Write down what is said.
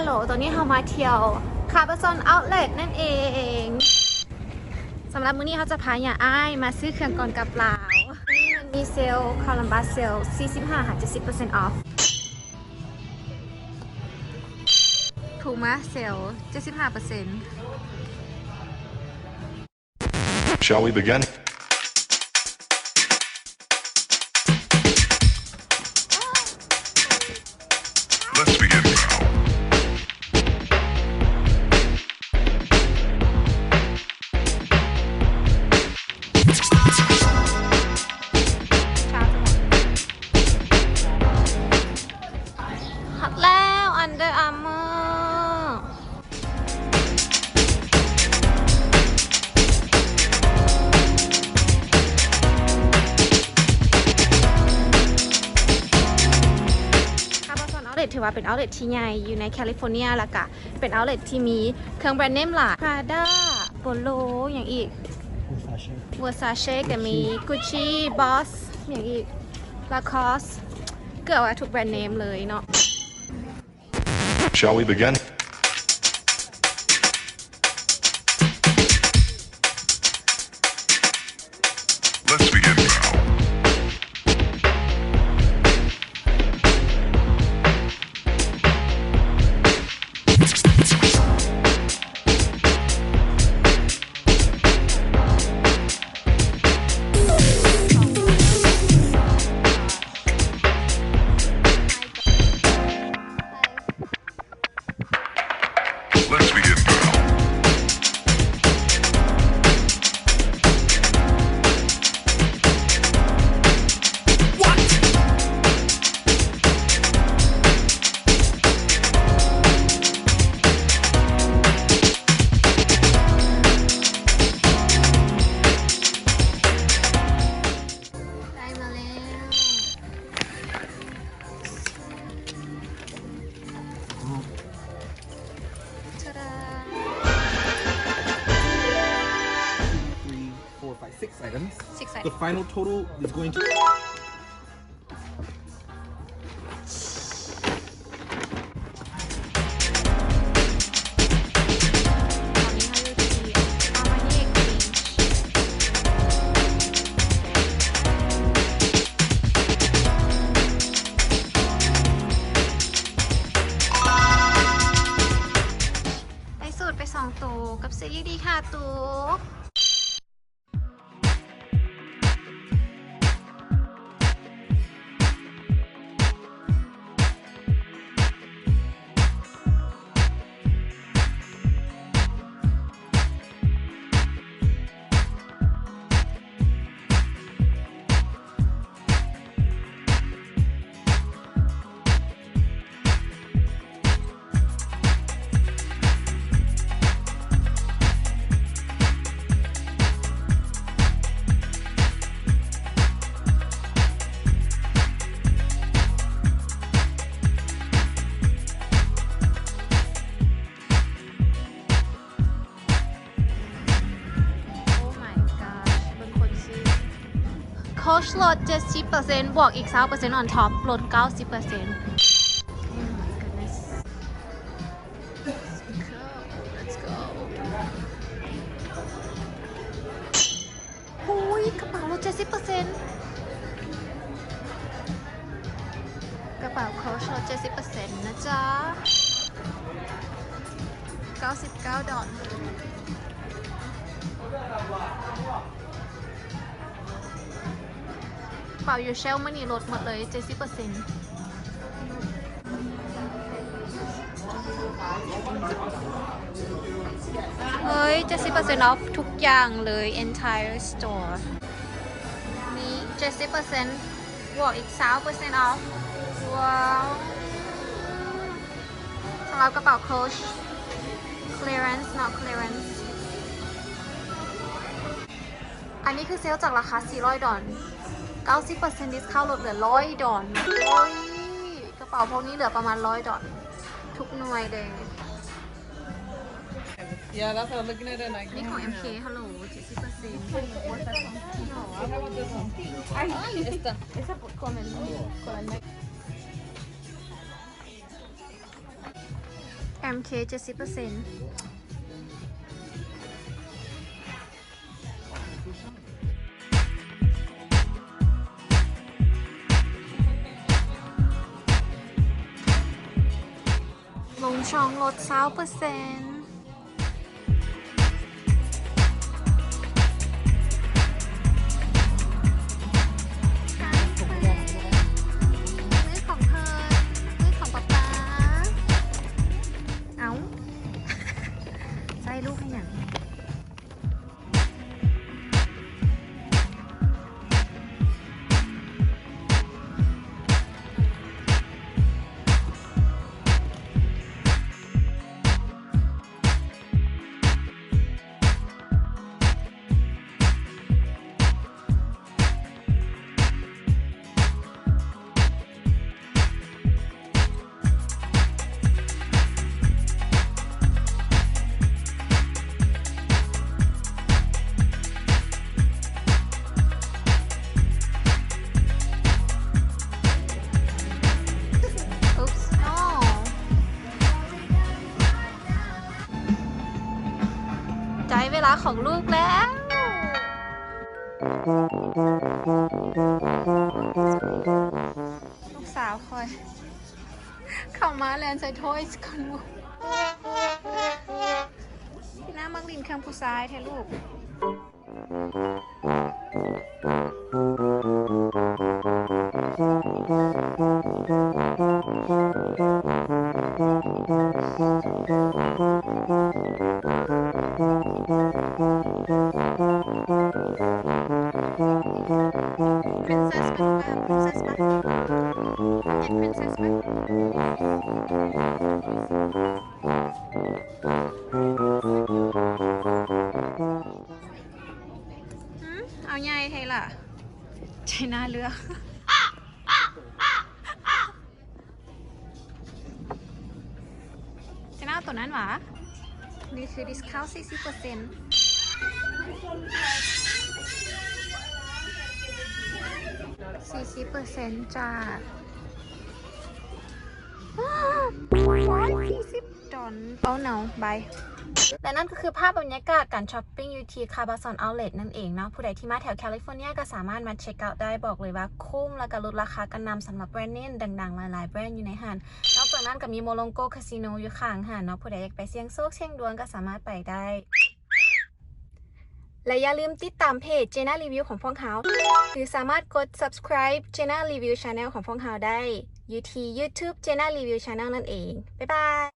ฮัลโหลตอนนี้เรามาเที่ยวคาร์บอนเอาท์เลทนั่นเองสำหรับมื้อนี้เขาจะพาอย่าอ้ายมาซื้อเครื่องก่อนกับลาวนี่มันมีเซลล์คอลัมบัสเซลล์ 45-70% off ถูกไหมเซลล์ 75% Shall we begin? Let's begin now. หัดแล้ว Under Armour ถือว่าเป็นเอาท์เลทที่ใหญ่อยู่ในแคลิฟอร์เนียแล้วก็เป็นเอาท์เลทที่มีเครื่องแบรนด์เนมหลาย Prada Polo อย่างอีก Versace ก็มี Gucci Boss อย่างอีก Lacoste เกือบว่าทุกแบรนด์เนมเลยเนาะ Shall we begin? Let's begin now. Let's begin now. What?ได้มาแล้วทะดา Three, four, five, 6 items. 6 The final total is going to. ไปสูตรไป2ตัวกับเสื้อยืดดีค่ะตัวโค้ชลด 70% บวกอีก 20% on top ลด 90% Oh my goodness Let's go หูยกระเป๋าลด 70% กระเป๋าโค้ชลด 70% นะจ๊ะ $99เป่าอยู่เชลมันนี่ลดหมดเลย 70% เฮ้ย 70% off ทุกอย่างเลย entire store มี 70% บวกอีก 20% off ว้าวสำหรับกระเป๋า Coach clearance not clearance อันนี้คือเซลล์จากราคา$400 90% discount ลดเหลือ$100โอ้ยกระเป๋าพวกนี้เหลือประมาณ$100ทุกหน่วยเลย Yeah, that's what I'm looking at it like. นี่ของ MK ฮัลโหล 70% What's that one? No, I want this one. Ay, esta. Esa con el MK 70% ลงช่องลด20% มือของเธอมือของป๊าป๊าเอา ใส่ลูกให้หยังอุ๊ปส์โนใจเวลาของลูกแล้ว ลูกสาวคอย เข้ามาแลนใส่โทยส์ก่อนลูกพี่น้ามักลินเครื่องผู้ชายแท้ลูก Princess มา Princess มา Princess มาเอาใหญ่ไทยล่ะใช่หน้าเรือ จะหน้าตัวนั้นหวะนี่คือ discount 40% 40% จ้า$140 Oh no bye และนั่นก็คือภาพบรรยากาศการช้อปปิ้งอยู่ที่คาบาซอนเอาท์เลทนั่นเองเนาะผู้ใดที่มาแถวแคลิฟอร์เนียก็สามารถมาเช็คเอาท์ได้บอกเลยว่าคุ้มและก็ลดราคากันนำสำหรับแบรนด์เนมดังๆหลายๆแบรนด์อยู่ในห้างนอกจากนั้นก็มีโมโลงโกคาสิโนอยู่ข้างห้างเนาะผู้ใดอยากไปเสี่ยงโชคเสี่ยงดวงก็สามารถไปได้ และอย่าลืมติดตามเพจ Jenna Review ของพวกเขาหรือสามารถกด subscribe Jenna Review Channel ของพวกเขาได้อยู่ที่ YouTube Jenna Review Channel นั่นเองบ๊ายบาย